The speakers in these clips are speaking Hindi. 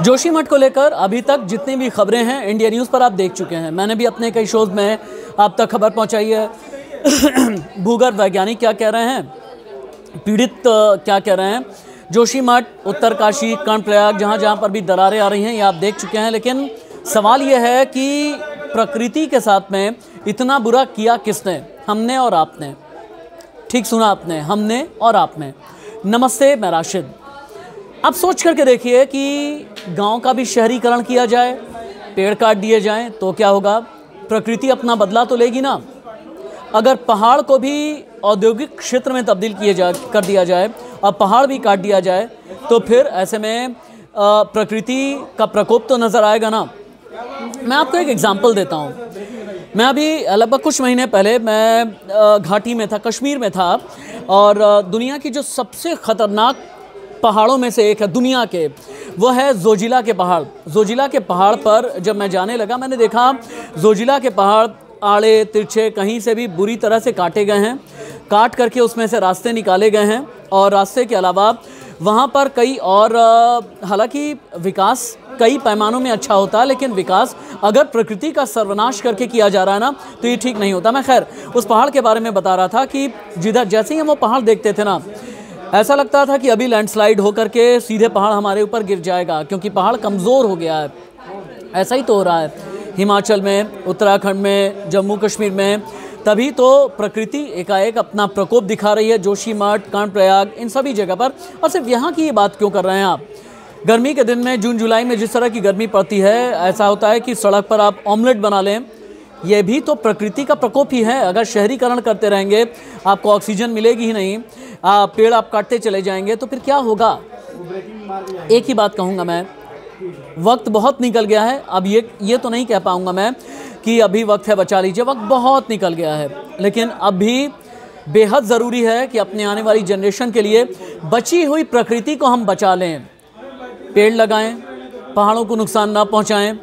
जोशीमठ को लेकर अभी तक जितनी भी खबरें हैं इंडिया न्यूज़ पर आप देख चुके हैं। मैंने भी अपने कई शोज़ में आप तक खबर पहुंचाई है। भूगर्भ वैज्ञानिक क्या कह रहे हैं, पीड़ित क्या कह रहे हैं, जोशीमठ, उत्तरकाशी, कर्णप्रयाग, जहाँ जहाँ पर भी दरारें आ रही हैं ये आप देख चुके हैं। लेकिन सवाल ये है कि प्रकृति के साथ में इतना बुरा किया किसने, हमने और आपने। ठीक सुना आपने, हमने और आपने। नमस्ते, मैं राशिद। अब सोच करके देखिए कि गांव का भी शहरीकरण किया जाए, पेड़ काट दिए जाएं तो क्या होगा? प्रकृति अपना बदला तो लेगी ना। अगर पहाड़ को भी औद्योगिक क्षेत्र में तब्दील कर दिया जाए और पहाड़ भी काट दिया जाए तो फिर ऐसे में प्रकृति का प्रकोप तो नज़र आएगा ना। मैं आपको एक एग्जांपल देता हूँ। मैं अभी लगभग कुछ महीने पहले मैं घाटी में था, कश्मीर में था, और दुनिया की जो सबसे ख़तरनाक पहाड़ों में से एक है दुनिया के, वो है जोजिला के पहाड़। जोजिला के पहाड़ पर जब मैं जाने लगा, मैंने देखा जोजिला के पहाड़ आड़े तिरछे कहीं से भी बुरी तरह से काटे गए हैं। काट करके उसमें से रास्ते निकाले गए हैं, और रास्ते के अलावा वहाँ पर कई और, हालांकि विकास कई पैमानों में अच्छा होता है, लेकिन विकास अगर प्रकृति का सर्वनाश करके किया जा रहा है ना तो ये ठीक नहीं होता। मैं खैर उस पहाड़ के बारे में बता रहा था कि जिधर जैसे ही हम वो पहाड़ देखते थे ना, ऐसा लगता था कि अभी लैंडस्लाइड होकर के सीधे पहाड़ हमारे ऊपर गिर जाएगा, क्योंकि पहाड़ कमज़ोर हो गया है। ऐसा ही तो हो रहा है हिमाचल में, उत्तराखंड में, जम्मू कश्मीर में। तभी तो प्रकृति एकाएक अपना प्रकोप दिखा रही है। जोशीमठ, कर्णप्रयाग, इन सभी जगह पर। और सिर्फ यहाँ की ये बात क्यों कर रहे हैं आप? गर्मी के दिन में, जून जुलाई में जिस तरह की गर्मी पड़ती है, ऐसा होता है कि सड़क पर आप ऑमलेट बना लें, ये भी तो प्रकृति का प्रकोप ही है। अगर शहरीकरण करते रहेंगे आपको ऑक्सीजन मिलेगी ही नहीं, पेड़ आप काटते चले जाएंगे तो फिर क्या होगा? एक ही बात कहूँगा मैं, वक्त बहुत निकल गया है। अब ये तो नहीं कह पाऊँगा मैं कि अभी वक्त है बचा लीजिए, वक्त बहुत निकल गया है। लेकिन अब भी बेहद ज़रूरी है कि अपने आने वाली जनरेशन के लिए बची हुई प्रकृति को हम बचा लें। पेड़ लगाएं, पहाड़ों को नुकसान ना पहुंचाएं।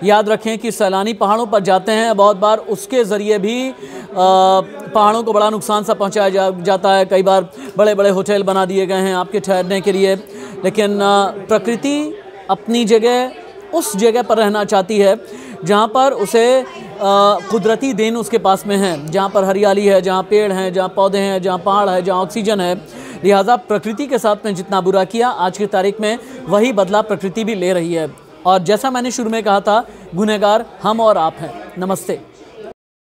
याद रखें कि सैलानी पहाड़ों पर जाते हैं, बहुत बार उसके ज़रिए भी पहाड़ों को बड़ा नुकसान सा पहुंचाया जाता है। कई बार बड़े बड़े होटल बना दिए गए हैं आपके ठहरने के लिए, लेकिन प्रकृति अपनी जगह उस जगह पर रहना चाहती है जहाँ पर उसे कुदरती देन उसके पास में है, जहाँ पर हरियाली है, जहाँ पेड़ हैं, जहाँ पौधे हैं, जहाँ पहाड़ है, जहाँ ऑक्सीजन है। लिहाजा प्रकृति के साथ में जितना बुरा किया, आज की तारीख में वही बदला प्रकृति भी ले रही है। और जैसा मैंने शुरू में कहा था, गुनहगार हम और आप हैं। नमस्ते।